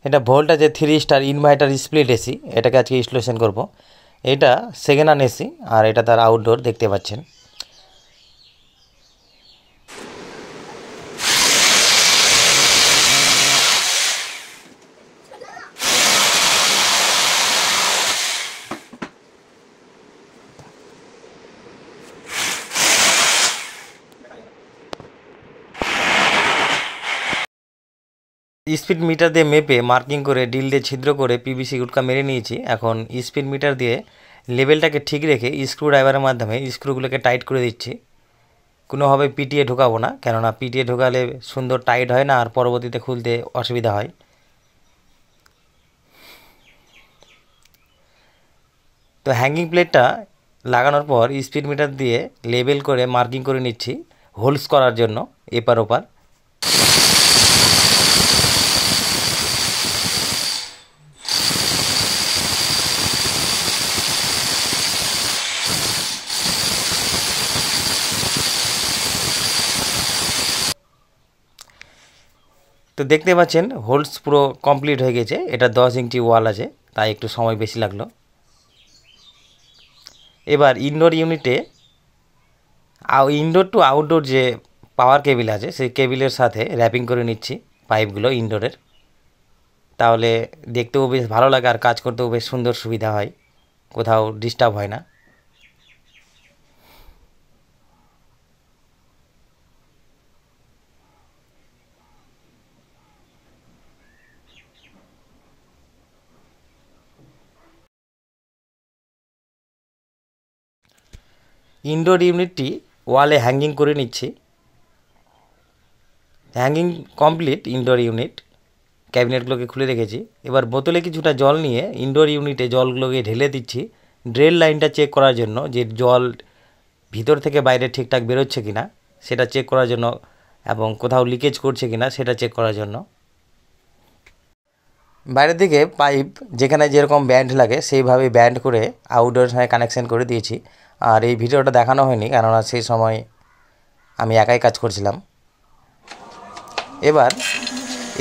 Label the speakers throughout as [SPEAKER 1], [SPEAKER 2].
[SPEAKER 1] এটা ভোল্টাজের 3 star inverter split AC, এটাকে আজকে ইনস্টলেশন করব। এটা সেকেন্ড হ্যান্ড এসি আর এটা তার আউটডোর দেখতে পাচ্ছেন। স্পিড মিটার দিয়ে মেপে মার্কিং করে ড্রিল দিয়ে ছিদ্র করে পিভিসি গুটকা মেরে নিয়েছি। এখন স্পিড মিটার দিয়ে লেভেলটাকে ঠিক রেখে স্ক্রু ড্রাইভারের মাধ্যমে স্ক্রুগুলোকে টাইট করে দিচ্ছি। কোনোভাবে পিটিয়ে ঢোকাবো না, কেননা পিটিয়ে ঢোকালে সুন্দর টাইট হয় না আর পরবর্তীতে খুলতে অসুবিধা হয়। তো হ্যাঙ্গিং প্লেটটা লাগানোর পর স্পিড মিটার দিয়ে লেবেল করে মার্কিং করে নিচ্ছি হোলস করার জন্য এপার ওপার। তো দেখতে পাচ্ছেন হোলস পুরো কমপ্লিট হয়ে গেছে। এটা 10 ইঞ্চি ওয়াল আছে, তাই একটু সময় বেশি লাগলো। এবার ইনডোর ইউনিটে ইনডোর টু আউটডোর যে পাওয়ার কেবিল আছে সেই কেবিলের সাথে র্যাপিং করে নিচ্ছি পাইপগুলো ইনডোরের। তাহলে দেখতেও বেশ ভালো লাগে আর কাজ করতেও বেশ সুন্দর সুবিধা হয়, কোথাও ডিস্টার্ব হয় না। ইনডোর ইউনিটটি ওয়ালে হ্যাঙ্গিং করে নিচ্ছি। হ্যাঙ্গিং কমপ্লিট ইনডোর ইউনিট, ক্যাবিনেটগুলোকে খুলে রেখেছি। এবার বোতলে কিছুটা জল নিয়ে ইনডোর ইউনিটে জলগুলোকে ঢেলে দিচ্ছি ড্রেন লাইনটা চেক করার জন্য, যে জল ভিতর থেকে বাইরে ঠিকঠাক বেরোচ্ছে কিনা সেটা চেক করার জন্য, এবং কোথাও লিকেজ করছে কিনা সেটা চেক করার জন্য। বাইরের দিকে পাইপ যেখানে যেরকম ব্যান্ড লাগে সেইভাবে ব্যান্ড করে আউটডোর সঙ্গে কানেকশান করে দিয়েছি। আর এই ভিডিওটা দেখানো হয়নি, কেননা সেই সময় আমি একাই কাজ করছিলাম। এবার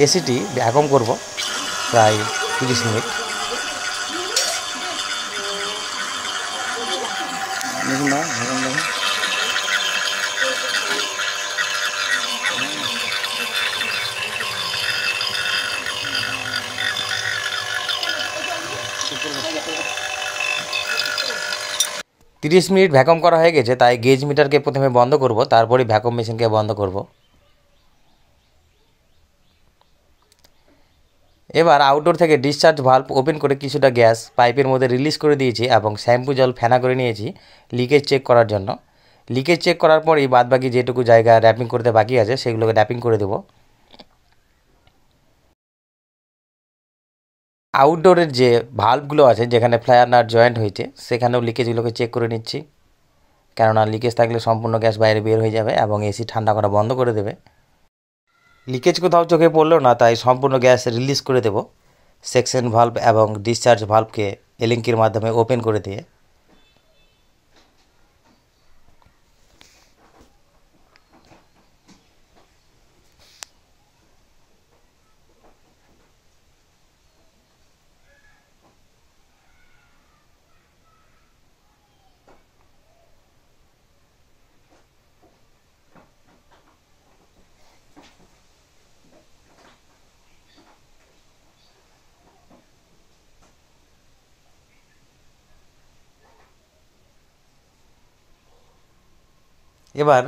[SPEAKER 1] এসিটি ভ্যাকুয়াম করব প্রায় 30 মিনিট। তিরিশ মিনিট ভ্যাকুয়াম করা হয়ে গেছে, তাই গেজ মিটারকে প্রথমে বন্ধ করব, তারপরে ভ্যাকুয়াম মেশিনকে বন্ধ করব। এবার আউটডোর থেকে ডিসচার্জ ভাল্ব ওপেন করে কিছুটা গ্যাস পাইপের মধ্যে রিলিজ করে দিয়েছি এবং শ্যাম্পু জল ফেনা করে নিয়েছি লিকেজ চেক করার জন্য। লিকেজ চেক করার পরেই বাদবাকি যেটুকু জায়গা র্যাপিং করতে বাকি আছে সেগুলোকে র্যাপিং করে দেব। আউটডোরের যে ভাল্বগুলো আছে যেখানে ফ্লায়ার নাট জয়েন্ট হয়েছে সেখানেও লিকেজগুলোকে চেক করে নিচ্ছি, কেননা লিকেজ থাকলে সম্পূর্ণ গ্যাস বাইরে বের হয়ে যাবে এবং এসি ঠান্ডা করা বন্ধ করে দেবে। লিকেজ কোথাও চোখে পড়লো না, তাই সম্পূর্ণ গ্যাস রিলিজ করে দেব সেকশন ভাল্ব এবং ডিসচার্জ ভাল্বকে এলিঙ্কির মাধ্যমে ওপেন করে দিয়ে। এবার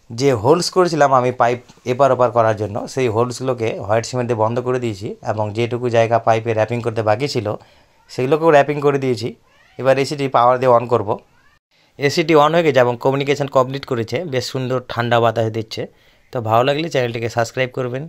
[SPEAKER 1] যে হোলস করেছিলাম আমি পাইপ এপার ওপার করার জন্য, সেই হোলসগুলোকে হোয়াইট সিমেন্ট দিয়ে বন্ধ করে দিয়েছি এবং যেটুকু জায়গা পাইপে র্যাপিং করতে বাকি ছিল সেগুলোকেও র্যাপিং করে দিয়েছি। এবার এসিটি পাওয়ার দিয়ে অন করব। এসিটি অন হয়ে গেছে এবং কমিউনিকেশান কমপ্লিট করেছে, বেশ সুন্দর ঠান্ডা বাতাস দিচ্ছে। তো ভালো লাগলে চ্যানেলটিকে সাবস্ক্রাইব করবেন।